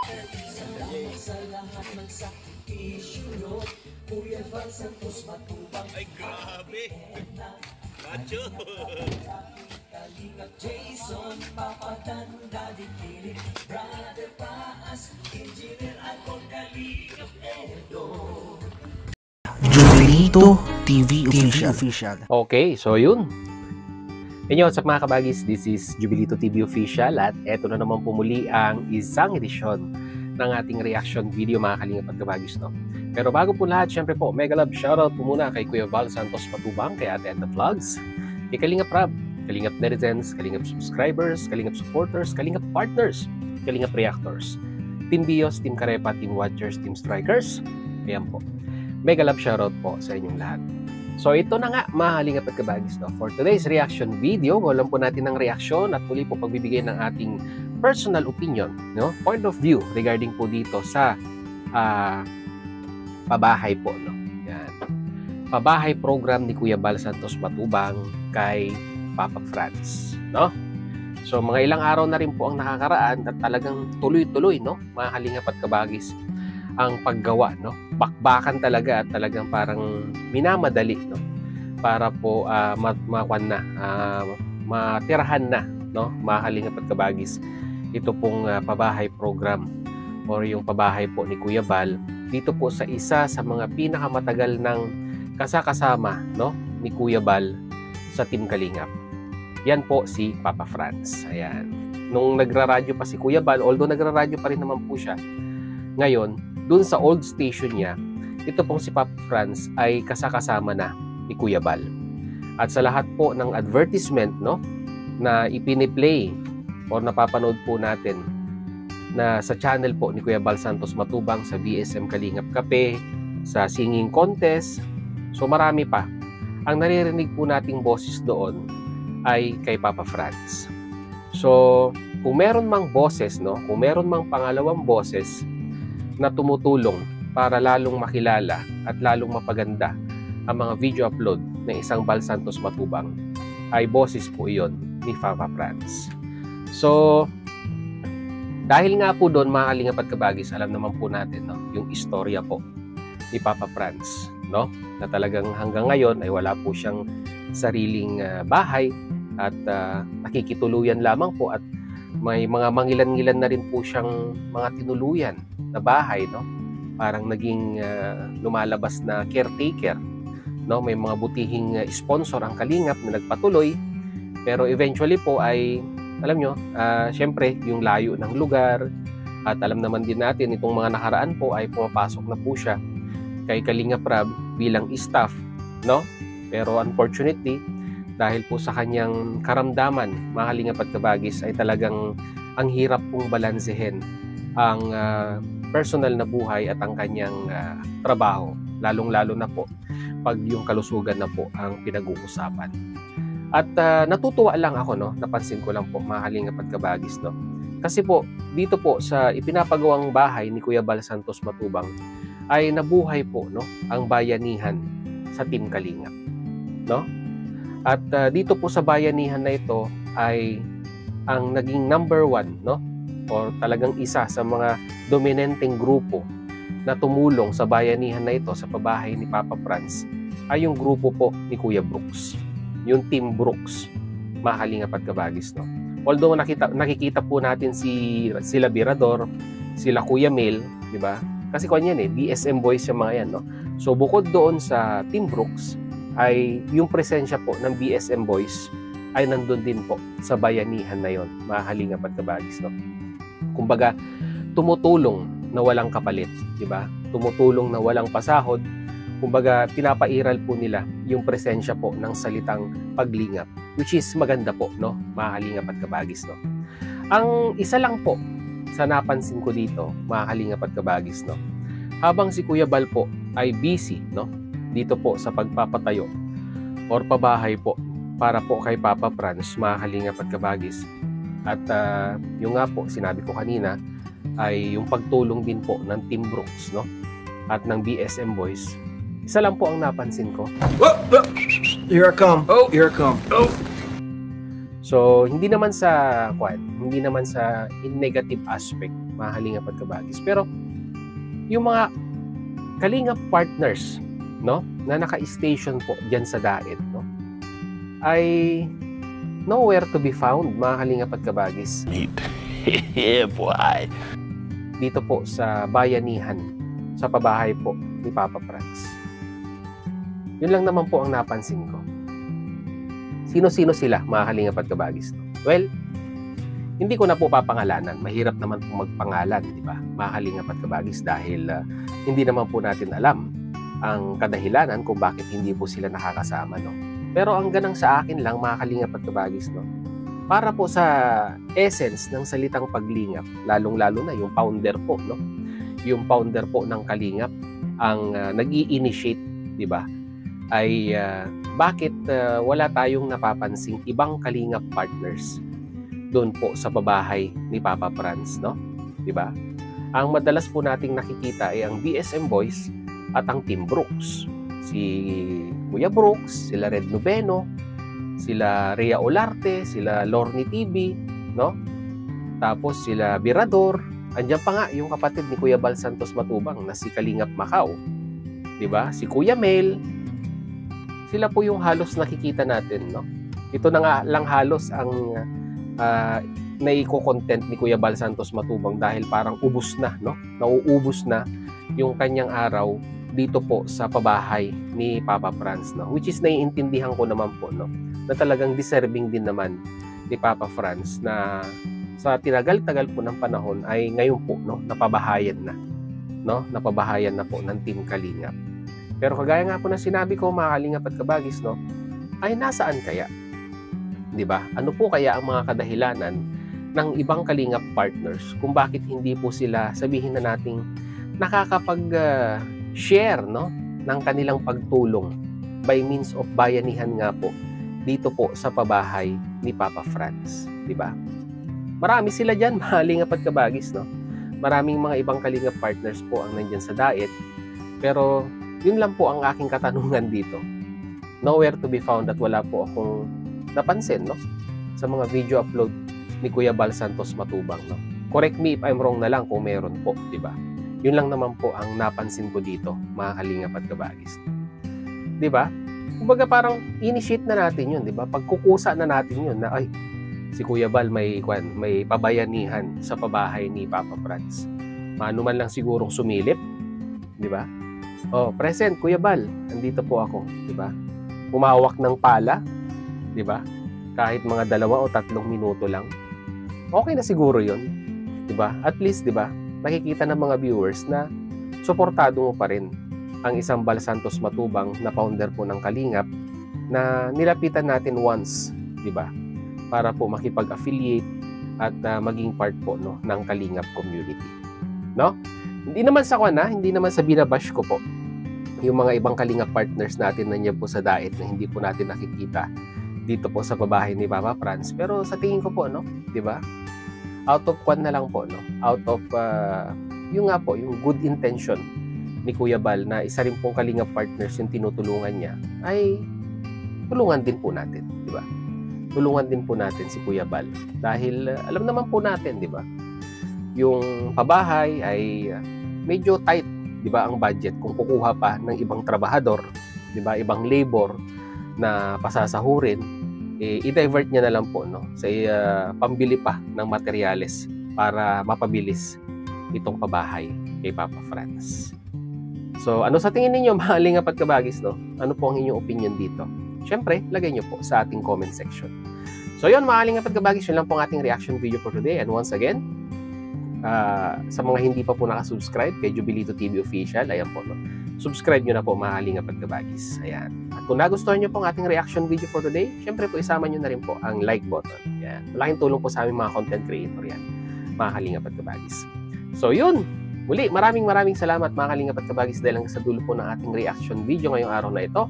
Ay, grabe! Macho! Jason, Papa Dan, Daddy Philip, Brother Paas, Engineer Akon, Kalingap Edo. Jubilito TV Official. Okay, so yun. Inyo, what's up mga kabagis? This is Jubilito TV Official at eto na naman po muli ang isang edisyon ng ating reaction video mga kalingap at kabagis, no? Pero bago po lahat, syempre po, mega love shoutout po muna kay Kuya Val Santos Matubang, kay Ate Edna Vlogs, kay Kalingap Rab, Kalingap Netizens, Kalingap Subscribers, Kalingap Supporters, Kalingap Partners, Kalingap Reactors, Team Bios, Team Karepa, Team Watchers, Team Strikers. Ayan po. Mega love shoutout po sa inyong lahat. So ito na nga mga kalingap at kabagis, no? For today's reaction video, gawalan po natin ng reaksyon at muli po pagbibigay ng ating personal opinion, no? Point of view regarding po dito sa pabahay po, no? Yan. Pabahay program ni Kuya Val Santos Matubang kay Papa Franz, no? So mga ilang araw na rin po ang nakakaraan at talagang tuloy-tuloy, no? Mga kalingap at kabagis ang paggawa, no? Bakbakan talaga at talagang parang minamadali, no? Para po matirahan na, no? Mga kalingap at kabagis, ito pong pabahay program or yung pabahay po ni Kuya Val dito po sa isa sa mga pinakamatagal ng kasakasama, no? Ni Kuya Val sa Team Kalingap. Yan po si Papa Franz. Ayan. Nung nagraradyo pa si Kuya Val, although nagraradyo pa rin naman po siya, ngayon, dun sa old station niya, ito pong si Papa Franz ay kasakasama na ni Kuya Val. At sa lahat po ng advertisement, no, na ipiniplay or napapanood po natin na sa channel po ni Kuya Val Santos Matubang, sa VSM Kalingap Kape, sa singing contest, so marami pa. Ang naririnig po nating boses doon ay kay Papa Franz. So, kung meron mang boses, no, kung meron mang pangalawang boses na tumutulong para lalong makilala at lalong mapaganda ang mga video upload ng isang Val Santos Matubang, ay boses po iyon ni Papa Franz. So, dahil nga po doon mga kalingap at kabagis, alam naman po natin, no, yung istorya po ni Papa Franz, no, na talagang hanggang ngayon ay wala po siyang sariling bahay at nakikituluyan lamang po at may mga mangilan-ngilan na rin po siyang mga tinuluyan na bahay, no? Parang naging lumalabas na caretaker, no? May mga butihing sponsor ang Kalingap na nagpatuloy, pero eventually po ay alam nyo, syempre yung layo ng lugar at alam naman din natin itong mga nakaraan po ay pumapasok na po siya kay Kalingap Rab bilang staff, no? Pero unfortunately, dahil po sa kanyang karamdaman, mga kalingap at kabagis, ay talagang ang hirap pong balansehin ang personal na buhay at ang kanyang trabaho, lalong-lalo na po pag yung kalusugan na po ang pinag-uusapan. At natutuwa lang ako, no, napansin ko lang po mga kalingap at kabagis, no, kasi po dito po sa ipinapagawang bahay ni Kuya Val Santos Matubang ay nabuhay po, no, ang bayanihan sa Team Kalingap, no? At dito po sa bayanihan na ito ay ang naging number one, no, or talagang isa sa mga dominanteng grupo na tumulong sa bayanihan na ito sa pabahay ni Papa Franz ay yung grupo po ni Kuya Brooks, yung Team Brooks, mga kalingap at kabagis, no. Although nakikita po natin sila Birador, sila Kuya Mel, di ba? Kasi kung yan BSM boys yung mga yan, no. So bukod doon sa Team Brooks ay yung presensya po ng BSM boys ay nandun din po sa bayanihan na yon, mga kalingap at kabagis, no. Kumbaga tumutulong na walang kapalit, di ba? Tumutulong na walang pasahod. Kumbaga, pinapairal po nila yung presensya po ng salitang paglingap, which is maganda po, no, mga kalingap at kabagis, no. Ang isa lang po sa napansin ko dito, mga kalingap at kabagis, no, habang si Kuya Val po ay busy, no, dito po sa pagpapatayo or pabahay po para po kay Papa Franz, mga kalingap at kabagis. At yung nga po, sinabi ko kanina, ay yung pagtulong din po ng Team Brooks, no, at ng BSM Boys. Isa lang po ang napansin ko. Here I come. Oh, here I come. Oh. So, hindi naman sa in negative aspect, mga Kalingap at Kabagis. Pero, yung mga Kalingap partners, no, na naka-station po dyan sa Daet, no, ay nowhere to be found, mga Kalingap at Kabagis. Yeah, boy. Dito po sa bayanihan, sa pabahay po ni Papa Franz. Yun lang naman po ang napansin ko. Sino-sino sila, mga Kalingap at Kabagis? Well, hindi ko na po papangalanan. Mahirap naman po magpangalan, di ba? Mga Kalingap at Kabagis, dahil hindi naman po natin alam ang kadahilanan kung bakit hindi po sila nakakasama, no? Pero ang ganang sa akin lang, mga Kalingap at Kabagis, no? Para po sa essence ng salitang paglingap, lalong-lalo na yung founder po, no? Yung founder po ng Kalingap, ang nag-i-initiate, di ba? Ay bakit wala tayong napapansing ibang Kalingap partners doon po sa pabahay ni Papa Franz, no? 'Di ba? Ang madalas po nating nakikita ay ang BSM Boys at ang Team Brooks. Si Kuya Brooks, sila Red Noveno, sila Rhea Olarte, sila Lorne TV, no? Tapos sila Birador, andiyan pa nga yung kapatid ni Kuya Bal Santos Matubang na si Kalingap Macau. 'Di ba? Si Kuya Mel. Sila po yung halos nakikita natin, no? Ito na nga lang halos ang naiko-content ni Kuya Bal Santos Matubang dahil parang ubos na, no? Nauubos na yung kanyang araw dito po sa pabahay ni Papa Franz, no? Which is naiintindihan ko naman po, no? Na talagang deserving din naman ni Papa Franz na sa tinagal-tagal po ng panahon ay ngayon po, no? Napabahayan na, no? Napabahayan na po ng Team Kalingap. Pero kagaya nga po na sinabi ko, mga Kalingap at Kabagis, no, ay nasaan kaya? 'Di ba? Ano po kaya ang mga kadahilanan ng ibang Kalingap partners kung bakit hindi po sila, sabihin na nating nakakapag-share, no, ng kanilang pagtulong by means of bayanihan nga po dito po sa pabahay ni Papa Franz, 'di ba? Marami sila diyan, mga Kalingap at Kabagis, no. Maraming mga ibang Kalingap partners po ang nandiyan sa Daet. Pero yun lang po ang aking katanungan dito. Nowhere to be found at wala po akong napansin, no? Sa mga video upload ni Kuya Bal Santos Matubang, no? Correct me if I'm wrong na lang kung meron po, di ba? Yun lang naman po ang napansin ko dito, mga Kalingap at Kabagis. Di ba? Kumbaga parang initiate na natin yun, di ba? Pagkukusa na natin yun na, ay, si Kuya Bal may pabayanihan sa pabahay ni Papa Franz. Maano man lang sigurong sumilip, di ba? Oh, present, Kuya Bal. Andito po ako, 'di ba? Umawak ng pala, 'di ba? Kahit mga 2 o 3 minuto lang. Okay na siguro 'yon, 'di ba? At least, 'di ba? Nakikita ng mga viewers na suportado mo pa rin ang isang Bal Santos Matubang na founder po ng Kalingap na nilapitan natin once, 'di ba? Para po makipag-affiliate at maging part po, no, ng Kalingap community. No? Hindi naman sa binabash ko po yung mga ibang Kalingap partners natin na niya po sa Daet na hindi po natin nakikita dito po sa pabahay ni Papa Franz. Pero sa tingin ko po, no, 'di ba? Out of na lang po, no. Out of yung good intention ni Kuya Bal na isa rin pong Kalingap partners yung tinutulungan niya, ay tulungan din po natin, 'di ba? Tulungan din po natin si Kuya Bal dahil alam naman po natin, 'di ba? Yung pabahay ay medyo tight, 'di ba, ang budget kung kukuha pa ng ibang trabahador, 'di ba, ibang labor na pasasahurin, i-divert niya na lang po, no, sa pambili pa ng materyales para mapabilis itong pabahay kay Papa Franz. So, ano sa tingin ninyo, mga Kalingap at Kabagis, no? Ano po ang inyong opinion dito? Siyempre, lagay niyo po sa ating comment section. So, yun, mga Kalingap at Kabagis, yun lang po ang ating reaction video for today. And once again, sa mga hindi pa po nakasubscribe kay Jubilito TV Official, ayan po, no? Subscribe nyo na po, mga Kalingap at Kabagis. Ayan. At kung nagustuhan nyo po ang ating reaction video for today, syempre po isama nyo na rin po ang like button. Ayan. Malaking tulong po sa aming mga content creator yan, mga Kalingap at Kabagis. So yun, muli maraming salamat, mga Kalingap at Kabagis, dahil hanggang sa dulo po ng ating reaction video ngayong araw na ito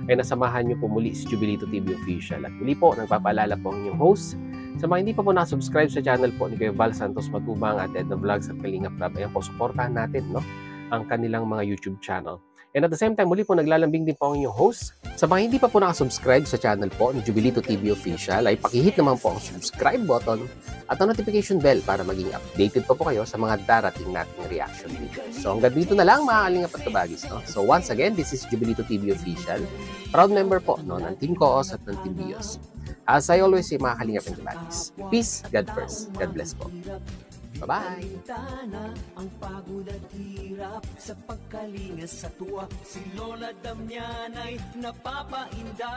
ay nasamahan nyo po muli si Jubilito TV Official. At muli po, nagpapaalala po ang inyong host. Sa mga hindi pa po nakasubscribe sa channel po ni Kuya Bal Santos Matubang at Edna Vlogs at Kalingap Lab, ayan po, supportahan natin, no, ang kanilang mga YouTube channel. And at the same time, muli po naglalambing din po ang inyong host. Sa mga hindi pa po nakasubscribe sa channel po ng Jubilito TV Official, ay pakihit naman po ang subscribe button at ang notification bell para maging updated po kayo sa mga darating nating reaction videos. So hanggang dito na lang mga kalingap at kabagis. No? So once again, this is Jubilito TV Official. Proud member po no, ng Team Koos at ng Team Bios. As I always say mga kalingap at kabagis, peace, God first. God bless po. Bye-bye! Bintana ang pagod at hirap sa pagkalinga sa tuwa. Si Lola Damian ay napapainda.